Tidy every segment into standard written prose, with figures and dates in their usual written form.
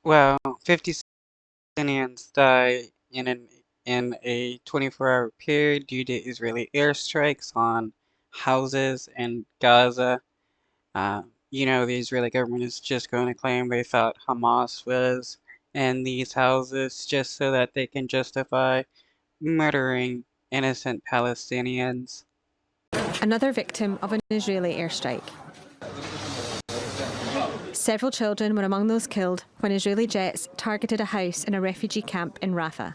Well, 50 Palestinians die in a 24-hour period due to Israeli airstrikes on houses in Gaza. Uh, the Israeli government is just going to claim they thought Hamas was in these houses just so that they can justify murdering innocent Palestinians. Another victim of an Israeli airstrike. Several children were among those killed when Israeli jets targeted a house in a refugee camp in Rafah.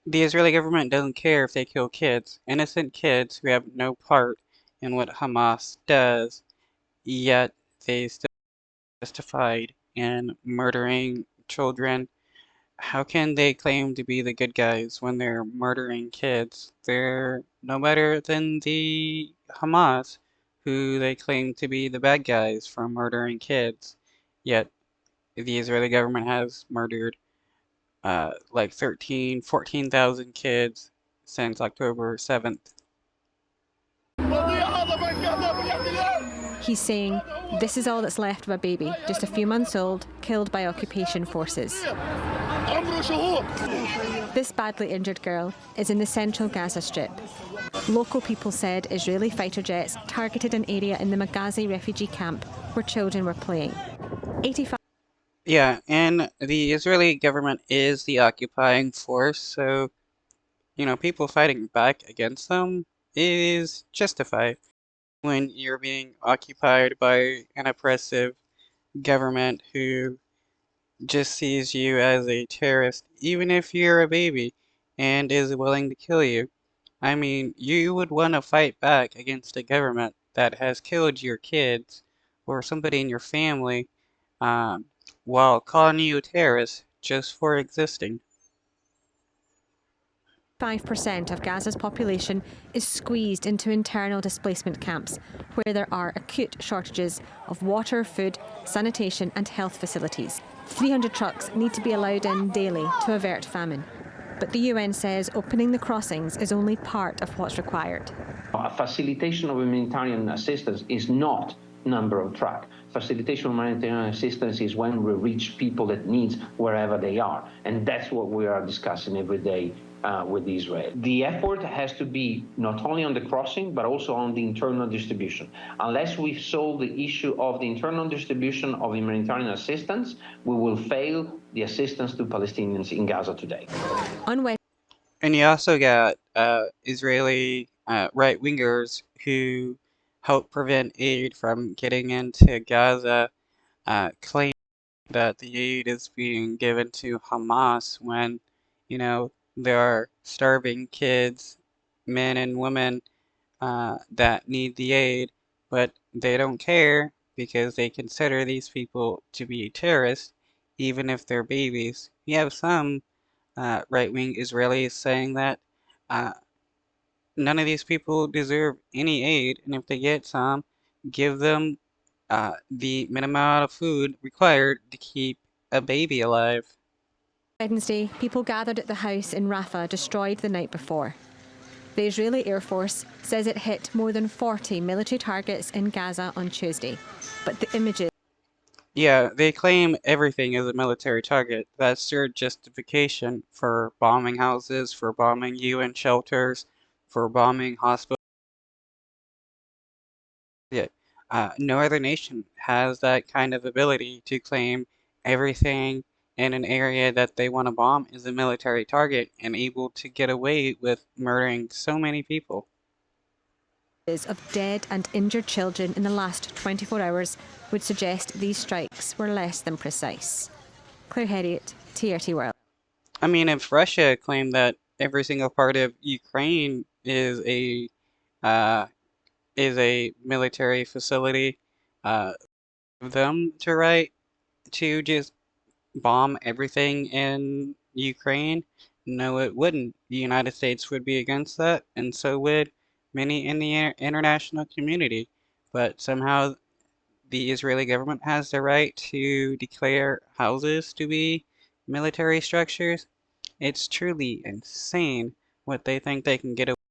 The Israeli government doesn't care if they kill kids, innocent kids who have no part in what Hamas does, yet they still justified in murdering children. How can they claim to be the good guys when they're murdering kids? They're no better than the Hamas, who they claim to be the bad guys for murdering kids. Yet the Israeli government has murdered like 14,000 kids since October 7th. He's saying, this is all that's left of a baby, just a few months old, killed by occupation forces. This badly injured girl is in the central Gaza Strip. Local people said Israeli fighter jets targeted an area in the Magazi refugee camp where children were playing. 85. Yeah, and the Israeli government is the occupying force, so, people fighting back against them is justified when you're being occupied by an oppressive government who just sees you as a terrorist, even if you're a baby, and is willing to kill you. I mean, you would want to fight back against a government that has killed your kids or somebody in your family um, while calling you a terrorist just for existing. 5% of Gaza's population is squeezed into internal displacement camps where there are acute shortages of water, food, sanitation and health facilities. 300 trucks need to be allowed in daily to avert famine. But the UN says opening the crossings is only part of what's required. Facilitation of humanitarian assistance is not number of truck. Facilitation of humanitarian assistance is when we reach people that needs wherever they are. And that's what we are discussing every day with Israel. The effort has to be not only on the crossing, but also on the internal distribution. Unless we solve the issue of the internal distribution of humanitarian assistance, we will fail the assistance to Palestinians in Gaza today. And you also got Israeli right-wingers who help prevent aid from getting into Gaza, claim that the aid is being given to Hamas when, there are starving kids, men and women that need the aid, but they don't care because they consider these people to be terrorists, even if they're babies. You have some right-wing Israelis saying that uh, none of these people deserve any aid, and if they get some, give them the minimum amount of food required to keep a baby alive. Wednesday, people gathered at the house in Rafah destroyed the night before. The Israeli Air Force says it hit more than 40 military targets in Gaza on Tuesday. But the images... Yeah, they claim everything is a military target. That's their justification for bombing houses, for bombing UN shelters, for bombing hospitals. Yeah. No other nation has that kind of ability to claim everything in an area that they want to bomb is a military target and able to get away with murdering so many people. Of dead and injured children in the last 24 hours would suggest these strikes were less than precise. Claire Herriot, TRT World. I mean, if Russia claimed that every single part of Ukraine uh, is a military facility, them to right to just bomb everything in Ukraine? No, it wouldn't. The United States would be against that, and so would many in the international community. But somehow the Israeli government has the right to declare houses to be military structures. It's truly insane what they think they can get away